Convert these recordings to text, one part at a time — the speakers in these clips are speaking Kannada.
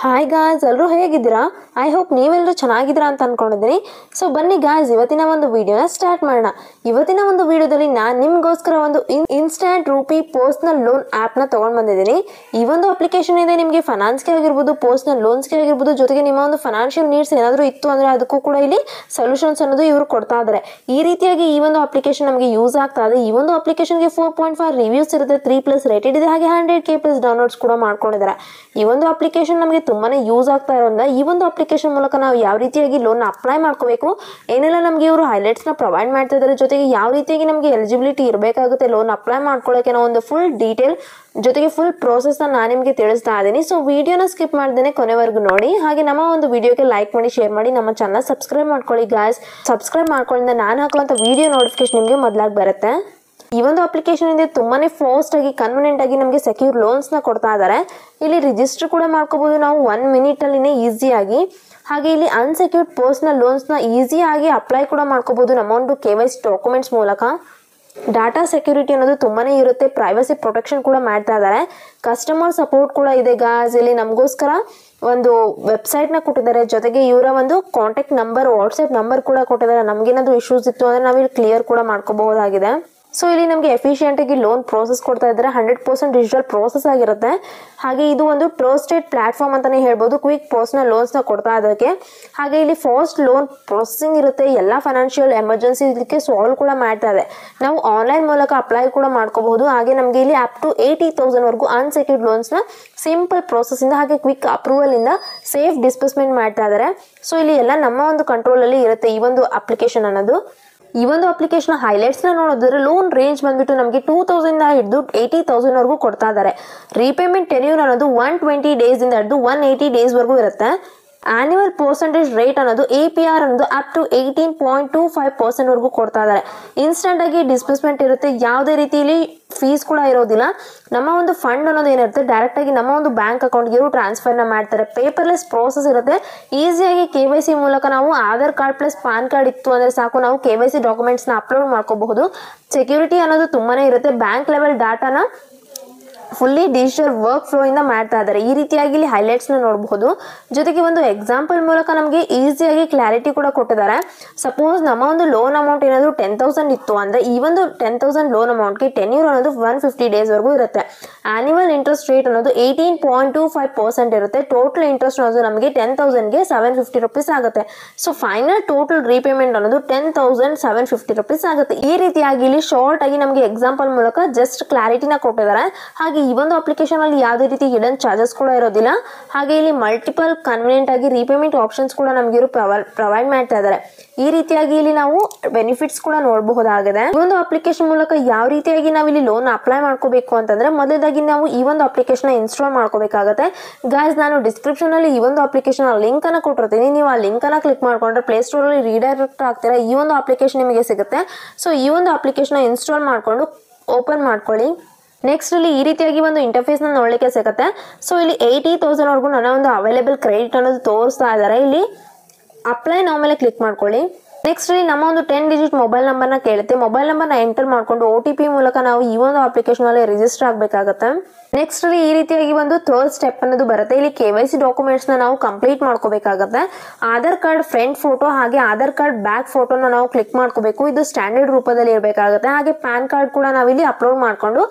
ಹಾಯ್ ಗಾಯ್ಸ್, ಎಲ್ಲರೂ ಹೇಗಿದ್ದೀರಾ? ಐ ಹೋಪ್ ನೀವೆಲ್ಲರೂ ಚೆನ್ನಾಗಿದ್ದೀರಾ ಅಂತ ಅನ್ಕೊಂಡಿದ್ದೀನಿ. ಸೊ ಬನ್ನಿ ಗಾಯ್ಸ್, ಇವತ್ತಿನ ಒಂದು ವಿಡಿಯೋನ ಸ್ಟಾರ್ಟ್ ಮಾಡೋಣ. ಇವತ್ತಿನ ಒಂದು ವಿಡಿಯೋದಲ್ಲಿ ನಾನು ನಿಮಗೋಸ್ಕರ ಒಂದು ಇನ್ಸ್ಟಂಟ್ ರೂಪಿ ಪರ್ಸನಲ್ ಲೋನ್ ಆ್ಯಪ್ನ ತೊಗೊಂಡು ಬಂದಿದ್ದೀನಿ. ಈ ಒಂದು ಅಪ್ಲಿಕೇಶನ್ ಇದೆ ನಿಮಗೆ ಫೈನಾನ್ಸ್ಗೆ ಆಗಿರ್ಬೋದು, ಪರ್ಸನಲ್ ಲೋನ್ಸ್ಗೆ ಆಗಿರ್ಬೋದು, ಜೊತೆಗೆ ನಿಮ್ಮ ಒಂದು ಫೈನಾನ್ಷಿಯಲ್ ನೀಡ್ಸ್ ಏನಾದರೂ ಇತ್ತು ಅಂದರೆ ಅದಕ್ಕೂ ಕೂಡ ಇಲ್ಲಿ ಸೊಲ್ಯೂಷನ್ಸ್ ಅನ್ನೋದು ಇವರು ಕೊಡ್ತಾ ಇದ್ದಾರೆ. ಈ ರೀತಿಯಾಗಿ ಈ ಒಂದು ಅಪ್ಲಿಕೇಶನ್ ನಮಗೆ ಯೂಸ್ ಆಗ್ತಾ ಇದೆ. ಈ ಒಂದು ಅಪ್ಲಿಕೇಶನ್ಗೆ 4.5 ರಿವ್ಯೂಸ್ ಇರುತ್ತೆ, 3+ ರೇಟೆಡ್ ಇದೆ, ಹಾಗೆ 100K+ ಡೌನ್ಲೋಡ್ಸ್ ಕೂಡ ಮಾಡ್ಕೊಂಡಿದ್ದಾರೆ. ಈ ಒಂದು ಅಪ್ಲಿಕೇಶನ್ ನಮಗೆ ತುಂಬಾನೇ ಯೂಸ್ ಆಗ್ತಾ ಇರೋದ್ರಿಂದ ಈ ಒಂದು ಅಪ್ಲಿಕೇಶನ್ ಮೂಲಕ ನಾವು ಯಾವ ರೀತಿಯಾಗಿ ಲೋನ್ ಅಪ್ಲೈ ಮಾಡ್ಕೋಬೇಕು, ಏನೆಲ್ಲ ನಮಗೆ ಇವರು ಹೈಲೈಟ್ಸ್ನ ಪ್ರೊವೈಡ್ ಮಾಡ್ತಾ ಇದ್ದಾರೆ, ಜೊತೆಗೆ ಯಾವ ರೀತಿಯಾಗಿ ನಮಗೆ ಎಲಿಜಿಬಿಲಿಟಿ ಇರಬೇಕಾಗುತ್ತೆ ಲೋನ್ ಅಪ್ಲೈ ಮಾಡ್ಕೊಳ್ಳೋಕೆ ಅನ್ನೋ ಒಂದು ಫುಲ್ ಡೀಟೇಲ್ ಜೊತೆಗೆ ಫುಲ್ ಪ್ರೋಸೆಸ್ನ ನಾನು ನಿಮಗೆ ತಿಳಿಸ್ತಾ ಇದ್ದೀನಿ. ಸೊ ವಿಡಿಯೋನ ಸ್ಕಿಪ್ ಮಾಡ್ದೇನೆ ಕೊನೆವರೆಗೂ ನೋಡಿ, ಹಾಗೆ ನಮ್ಮ ಒಂದು ವಿಡಿಯೋಗೆ ಲೈಕ್ ಮಾಡಿ, ಶೇರ್ ಮಾಡಿ, ನಮ್ಮ ಚಾನಲ್ ಸಬ್ಸ್ಕ್ರೈಬ್ ಮಾಡ್ಕೊಳ್ಳಿ ಗಾಯ್ಸ್. ಸಬ್ಸ್ಕ್ರೈಬ್ ಮಾಡ್ಕೊಳ್ಳೋದ್ರಿಂದ ನಾನು ಹಾಕುವಂಥ ವಿಡಿಯೋ ನೋಟಿಫಿಕೇಶನ್ ನಿಮಗೆ ಮೊದಲಾಗಿ ಬರುತ್ತೆ. ಈ ಒಂದು ಅಪ್ಲಿಕೇಶನ್ ಇದೆ ತುಂಬಾನೇ ಫಾಸ್ಟ್ ಆಗಿ ಕನ್ವಿನಿಯೆಂಟ್ ಆಗಿ ನಮಗೆ ಸೆಕ್ಯೂರ್ ಲೋನ್ಸ್ನ ಕೊಡ್ತಾ ಇದ್ದಾರೆ. ಇಲ್ಲಿ ರಿಜಿಸ್ಟರ್ ಕೂಡ ಮಾಡ್ಕೋಬಹುದು ನಾವು 1 ಮಿನಿಟಲ್ಲಿನೇ ಈಸಿಯಾಗಿ. ಹಾಗೆ ಇಲ್ಲಿ ಅನ್ಸೆಕ್ಯೂರ್ಡ್ ಪರ್ಸನಲ್ ಲೋನ್ಸ್ನ ಈಸಿಯಾಗಿ ಅಪ್ಲೈ ಕೂಡ ಮಾಡ್ಕೋಬಹುದು ನಮ್ಮ ಒಂದು KYC ಡಾಕ್ಯುಮೆಂಟ್ಸ್ ಮೂಲಕ. ಡಾಟಾ ಸೆಕ್ಯೂರಿಟಿ ಅನ್ನೋದು ತುಂಬಾನೇ ಇರುತ್ತೆ, ಪ್ರೈವಸಿ ಪ್ರೊಟೆಕ್ಷನ್ ಕೂಡ ಮಾಡ್ತಾ ಇದ್ದಾರೆ. ಕಸ್ಟಮರ್ ಸಪೋರ್ಟ್ ಕೂಡ ಇದೆ ಗಾಯ್ಸ್. ಇಲ್ಲಿ ನಮಗೋಸ್ಕರ ಒಂದು ವೆಬ್ಸೈಟ್ನ ಕೊಟ್ಟಿದ್ದಾರೆ, ಜೊತೆಗೆ ಇವರ ಒಂದು ಕಾಂಟ್ಯಾಕ್ಟ್ ನಂಬರ್, ವಾಟ್ಸಪ್ ನಂಬರ್ ಕೂಡ ಕೊಟ್ಟಿದ್ದಾರೆ. ನಮಗೇನಾದರೂ ಇಶ್ಯೂಸ್ ಇತ್ತು ಅಂದರೆ ನಾವು ಇಲ್ಲಿ ಕ್ಲಿಯರ್ ಕೂಡ ಮಾಡ್ಕೋಬಹುದಾಗಿದೆ. ಸೊ ಇಲ್ಲಿ ನಮಗೆ ಎಫಿಷಿಯೆಂಟಾಗಿ ಲೋನ್ ಪ್ರೋಸೆಸ್ ಕೊಡ್ತಾ ಇದ್ದಾರೆ. 100% ಡಿಜಿಟಲ್ ಪ್ರೋಸೆಸ್ ಆಗಿರುತ್ತೆ. ಹಾಗೆ ಇದು ಒಂದು ಟ್ರಸ್ಟೆಡ್ ಪ್ಲಾಟ್ಫಾರ್ಮ್ ಅಂತಲೇ ಹೇಳ್ಬೋದು, ಕ್ವಿಕ್ ಪರ್ಸನಲ್ ಲೋನ್ಸ್ನ ಕೊಡ್ತಾ ಇದ್ದಕ್ಕೆ. ಹಾಗೆ ಇಲ್ಲಿ ಫಾಸ್ಟ್ ಲೋನ್ ಪ್ರೊಸೆಸಿಂಗ್ ಇರುತ್ತೆ, ಎಲ್ಲ ಫೈನಾನ್ಷಿಯಲ್ ಎಮರ್ಜೆನ್ಸಿ ಇದಕ್ಕೆ ಸಾಲ್ವ್ ಕೂಡ ಮಾಡ್ತಾ ಇದೆ. ನಾವು ಆನ್ಲೈನ್ ಮೂಲಕ ಅಪ್ಲೈ ಕೂಡ ಮಾಡ್ಕೋಬಹುದು. ಹಾಗೆ ನಮಗೆ ಇಲ್ಲಿ ಅಪ್ ಟು 80,000ವರೆಗೂ ಅನ್ಸೆಕ್ಯೂರ್ಡ್ ಲೋನ್ಸ್ನ ಸಿಂಪಲ್ ಪ್ರೋಸೆಸ್ಸಿಂದ ಹಾಗೆ ಕ್ವಿಕ್ ಅಪ್ರೂವಲಿಂದ ಸೇಫ್ ಡಿಸ್ಬರ್ಸ್ಮೆಂಟ್ ಮಾಡ್ತಾ ಇದ್ದಾರೆ. ಸೊ ಇಲ್ಲಿ ಎಲ್ಲ ನಮ್ಮ ಒಂದು ಕಂಟ್ರೋಲಲ್ಲಿ ಇರುತ್ತೆ ಈ ಒಂದು ಅಪ್ಲಿಕೇಶನ್ ಅನ್ನೋದು. ಈ ಒಂದು ಅಪ್ಲಿಕೇಶನ್ ಹೈಲೈಟ್ಸ್ನ ನೋಡಿದ್ರೆ ಲೋನ್ ರೇಂಜ್ ಬಂದ್ಬಿಟ್ಟು ನಮಗೆ 2,000 ಹಿಡಿದು 80,000ವರೆಗೂ ಕೊಡ್ತಾ ಇದ್ದಾರೆ. ರೀಪೇಮೆಂಟ್ ಟೆನ್ಯೂರ್ ಅನ್ನೋದು 120 ಡೇಸಿಂದ ಹಿಡಿದು 180 ಡೇಸ್ವರೆಗೂ ಇರುತ್ತೆ. ಆನ್ಯುವಲ್ ಪರ್ಸೆಂಟೇಜ್ ರೇಟ್ ಅನ್ನೋದು APR ಅನ್ನೋದು ಅಪ್ ಟು 18.25%ವರೆಗೂ ಕೊಡ್ತಾ ಇದ್ದಾರೆ. ಇನ್ಸ್ಟೆಂಟ್ ಆಗಿ ಡಿಸ್ಬರ್ಸ್ಮೆಂಟ್ ಇರುತ್ತೆ, ಯಾವುದೇ ರೀತಿಯಲ್ಲಿ ಫೀಸ್ ಕೂಡ ಇರೋದಿಲ್ಲ. ನಮ್ಮ ಒಂದು ಫಂಡ್ ಅನ್ನೋದು ಏನಿರುತ್ತೆ ಡೈರೆಕ್ಟ್ ಆಗಿ ನಮ್ಮ ಒಂದು ಬ್ಯಾಂಕ್ ಅಕೌಂಟ್ಗೆ ಇವರು ಟ್ರಾನ್ಸ್ಫರ್ನ ಮಾಡ್ತಾರೆ. ಪೇಪರ್ಲೆಸ್ ಪ್ರೋಸೆಸ್ ಇರುತ್ತೆ. ಈಸಿಯಾಗಿ KYC ಮೂಲಕ ನಾವು Aadhaar card plus PAN card ಇತ್ತು ಅಂದರೆ ಸಾಕು, ನಾವು KYC ಡಾಕ್ಯುಮೆಂಟ್ಸ್ನ ಅಪ್ಲೋಡ್ ಮಾಡ್ಕೋಬಹುದು. ಸೆಕ್ಯೂರಿಟಿ ಅನ್ನೋದು ತುಂಬಾನೇ ಇರುತ್ತೆ. ಬ್ಯಾಂಕ್ ಲೆವೆಲ್ ಡಾಟಾನ ಫುಲ್ಲಿ ಡಿಜಿಟಲ್ ವರ್ಕ್ ಫ್ಲೋ ಇಂದ ಮಾಡ್ತಾ ಇದ್ದಾರೆ. ಈ ರೀತಿಯಾಗಿ ಇಲ್ಲಿ ಹೈಲೈಟ್ಸ್ನ ನೋಡಬಹುದು. ಜೊತೆಗೆ ಒಂದು ಎಕ್ಸಾಂಪಲ್ ಮೂಲಕ ನಮಗೆ ಈಸಿಯಾಗಿ ಕ್ಲಾರಿಟಿ ಕೂಡ ಕೊಟ್ಟಿದ್ದಾರೆ. ಸಪೋಸ್ ನಮ್ಮ ಒಂದು ಲೋನ್ ಅಮೌಂಟ್ ಏನಾದರೂ 10,000 ಇತ್ತು ಅಂದರೆ ಈ ಒಂದು 10,000 ಲೋನ್ ಅಮೌಂಟ್ಗೆ ಟೆನ್ಯೂರ್ ಅನ್ನೋದು 150 ಡೇಸ್ವರೆಗೂ ಇರುತ್ತೆ. ಆನ್ಯುವಲ್ ಇಂಟ್ರೆಸ್ಟ್ ರೇಟ್ ಅನ್ನೋದು 18.25% ಇರುತ್ತೆ. ಟೋಟಲ್ ಇಂಟ್ರೆಸ್ಟ್ ಅನ್ನೋದು ನಮಗೆ 10,000ಗೆ 750 ರೂಪೀಸ್ ಆಗುತ್ತೆ. ಸೊ ಫೈನಲ್ ಟೋಟಲ್ ರೀಪೇಮೆಂಟ್ ಅನ್ನೋದು 10,750 ರೂಪೀಸ್ ಆಗುತ್ತೆ. ಈ ರೀತಿಯಾಗಿ ಇಲ್ಲಿ ಶಾರ್ಟ್ ಆಗಿ ನಮಗೆ ಎಕ್ಸಾಂಪಲ್ ಮೂಲಕ ಜಸ್ಟ್ ಕ್ಲಾರಿಟಿನ ಕೊಟ್ಟಿದ್ದಾರೆ. ಹಾಗೆ ಈ ಒಂದು ಅಪ್ಲಿಕೇಶನ್ ಅಲ್ಲಿ ಯಾವುದೇ ರೀತಿ ಹಿಡನ್ ಚಾರ್ಜಸ್ ಕೂಡ ಇರೋದಿಲ್ಲ. ಹಾಗೆ ಇಲ್ಲಿ ಮಲ್ಟಿಪಲ್ ಕನ್ವಿನಿಯೆಂಟ್ ಆಗಿ ರೀಪೇಮೆಂಟ್ ಆಪ್ಷನ್ಸ್ ಕೂಡ ನಮಗೆ ಪ್ರೊವೈಡ್ ಮಾಡ್ತಾ ಇದ್ದಾರೆ. ಈ ರೀತಿಯಾಗಿ ಇಲ್ಲಿ ನಾವು ಬೆನಿಫಿಟ್ಸ್ ಕೂಡ ನೋಡಬಹುದಾಗಿದೆ. ಈ ಒಂದು ಅಪ್ಲಿಕೇಶನ್ ಮೂಲಕ ಯಾವ ರೀತಿಯಾಗಿ ನಾವು ಇಲ್ಲಿ ಲೋನ್ ಅಪ್ಲೈ ಮಾಡ್ಕೋಬೇಕು ಅಂತಂದ್ರೆ ಮೊದಲದಾಗಿ ನಾವು ಈ ಒಂದು ಅಪ್ಲಿಕೇಶನ್ ಇನ್ಸ್ಟಾಲ್ ಮಾಡ್ಕೋಬೇಕಾಗುತ್ತೆ. ಗಾಯ್ಸ್, ನಾನು ಡಿಸ್ಕ್ರಿಪ್ಷನ್ ಅಲ್ಲಿ ಈ ಒಂದು ಅಪ್ಲಿಕೇಶನ್ ಲಿಂಕ್ ಅನ್ನ ಕೊಟ್ಟಿರ್ತೀನಿ. ನೀವು ಆ ಲಿಂಕ್ ಅನ್ನ ಕ್ಲಿಕ್ ಮಾಡ್ಕೊಂಡ್ರೆ ಪ್ಲೇ ಸ್ಟೋರ್ ಅಲ್ಲಿ ರೀಡೈರೆಕ್ಟ್ ಆಗ್ತೀರಾ, ಈ ಒಂದು ಅಪ್ಲಿಕೇಶನ್ ನಿಮಗೆ ಸಿಗುತ್ತೆ. ಸೊ ಈ ಒಂದು ಅಪ್ಲಿಕೇಶನ್ ಇನ್ಸ್ಟಾಲ್ ಮಾಡ್ಕೊಂಡು ಓಪನ್ ಮಾಡ್ಕೊಳ್ಳಿ. ನೆಕ್ಸ್ಟ್ ಇಲ್ಲಿ ಈ ರೀತಿಯಾಗಿ ಒಂದು ಇಂಟರ್ಫೇಸ್ನ ನೋಡಲಿಕ್ಕೆ ಸಿಗುತ್ತೆ. ಸೊ ಇಲ್ಲಿ 80,000ವರೆಗೂ ನನ್ನ ಒಂದು ಅವೈಲೇಬಲ್ ಕ್ರೆಡಿಟ್ ಅನ್ನೋದು ತೋರಿಸ್ತಾ ಇದ್ದಾರೆ. ಇಲ್ಲಿ ಅಪ್ಲೈ ನಾವು ಮೇಲೆ ಕ್ಲಿಕ್ ಮಾಡ್ಕೊಳ್ಳಿ. ನೆಕ್ಸ್ಟ್ ಇಲ್ಲಿ ನಮ್ಮ ಒಂದು 10 ಡಿಜಿಟ್ ಮೊಬೈಲ್ ನಂಬರ್ನ ಕೇಳುತ್ತೆ. ಮೊಬೈಲ್ ನಂಬರ್ನ ಎಂಟರ್ ಮಾಡ್ಕೊಂಡು OTP ಮೂಲಕ ನಾವು ಈ ಒಂದು ಅಪ್ಲಿಕೇಶನ್ ಅಲ್ಲಿ ರಿಜಿಸ್ಟರ್ ಆಗಬೇಕಾಗುತ್ತೆ. ನೆಕ್ಸ್ಟ್ ಇಲ್ಲಿ ಈ ರೀತಿಯಾಗಿ ಒಂದು ಥರ್ಡ್ ಸ್ಟೆಪ್ ಅನ್ನೋದು ಬರುತ್ತೆ. ಇಲ್ಲಿ KYC ಡಾಕ್ಯುಮೆಂಟ್ಸ್ನ ನಾವು ಕಂಪ್ಲೀಟ್ ಮಾಡ್ಕೋಬೇಕಾಗುತ್ತೆ. ಆಧಾರ್ ಕಾರ್ಡ್ ಫ್ರಂಟ್ ಫೋಟೋ ಹಾಗೆ ಆಧಾರ್ ಕಾರ್ಡ್ ಬ್ಯಾಕ್ ಫೋಟೋನ ನಾವು ಕ್ಲಿಕ್ ಮಾಡ್ಕೋಬೇಕು. ಇದು ಸ್ಟ್ಯಾಂಡರ್ಡ್ ರೂಪದಲ್ಲಿ ಇರಬೇಕಾಗುತ್ತೆ. ಹಾಗೆ ಪ್ಯಾನ್ ಕಾರ್ಡ್ ಕೂಡ ನಾವಿಲ್ಲಿ ಅಪ್ಲೋಡ್ ಮಾಡಿಕೊಂಡು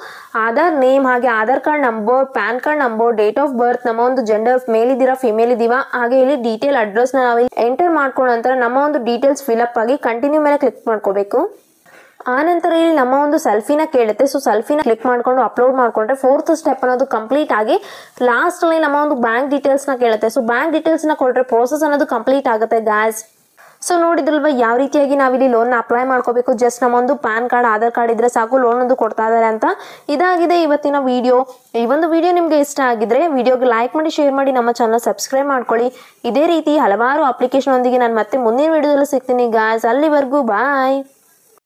ಆಧಾರ್ ನೇಮ್ ಹಾಗೆ Aadhaar card number, PAN card number, date of birth, ನಮ್ಮ ಒಂದು ಜೆಂಡರ್ ಮೇಲ್ ಇದ್ದೀರಾ ಫಿಮೇಲ್ ಇದ್ದೀವಾ, ಹಾಗೆ ಇಲ್ಲಿ ಡೀಟೇಲ್ ಅಡ್ರೆಸ್ನ ನಾವು ಎಂಟರ್ ಮಾಡ್ಕೊಂಡ ನಂತರ ನಮ್ಮ ಒಂದು ಡೀಟೇಲ್ಸ್ ಫಿಲ್ಅಪ್ ಆಗಿ ಕಂಟಿನ್ಯೂ ಮೇಲೆ ಕ್ಲಿಕ್ ಮಾಡ್ಕೋಬೇಕು. ಆ ನಂತರ ಇಲ್ಲಿ ನಮ್ಮ ಒಂದು ಸೆಲ್ಫಿನ ಕೇಳುತ್ತೆ. ಸೊ ಸೆಲ್ಫಿನ ಕ್ಲಿಕ್ ಮಾಡ್ಕೊಂಡು ಅಪ್ಲೋಡ್ ಮಾಡ್ಕೊಂಡ್ರೆ 4th ಸ್ಟೆಪ್ ಅನ್ನೋದು ಕಂಪ್ಲೀಟ್ ಆಗಿ ಲಾಸ್ಟ್ ಅಲ್ಲಿ ನಮ್ಮ ಒಂದು ಬ್ಯಾಂಕ್ ಡೀಟೇಲ್ಸ್ನ ಕೇಳುತ್ತೆ. ಸೊ ಬ್ಯಾಂಕ್ ಡೀಟೇಲ್ಸ್ನ ಕೊಟ್ಟರೆ ಪ್ರೋಸೆಸ್ ಅನ್ನೋದು ಕಂಪ್ಲೀಟ್ ಆಗುತ್ತೆ ಗಾಯ್ಸ್. ಸೊ ನೋಡಿದ್ರಲ್ವಾ ಯಾವ ರೀತಿಯಾಗಿ ನಾವಿಲ್ಲಿ ಲೋನ್ ಅಪ್ಲೈ ಮಾಡ್ಕೋಬೇಕು. ಜಸ್ಟ್ ನಮ್ಮ ಒಂದು ಪ್ಯಾನ್ ಕಾರ್ಡ್ ಆಧಾರ್ ಕಾರ್ಡ್ ಇದ್ರೆ ಸಾಕು, ಲೋನ್ ಒಂದು ಕೊಡ್ತಾ ಇದ್ದಾರೆ ಅಂತ. ಇದಾಗಿದೆ ಇವತ್ತಿನ ವಿಡಿಯೋ. ಈ ಒಂದು ವಿಡಿಯೋ ನಿಮಗೆ ಇಷ್ಟ ಆಗಿದ್ರೆ ವಿಡಿಯೋಗೆ ಲೈಕ್ ಮಾಡಿ, ಶೇರ್ ಮಾಡಿ, ನಮ್ಮ ಚಾನಲ್ ಸಬ್ಸ್ಕ್ರೈಬ್ ಮಾಡ್ಕೊಳ್ಳಿ. ಇದೇ ರೀತಿ ಹಲವಾರು ಅಪ್ಲಿಕೇಶನ್ ಒಂದಿಗೆ ನಾನು ಮತ್ತೆ ಮುಂದಿನ ವಿಡಿಯೋದಲ್ಲಿ ಸಿಗ್ತೀನಿ ಗಾಯ್ಸ್. ಅಲ್ಲಿವರೆಗೂ ಬಾಯ್.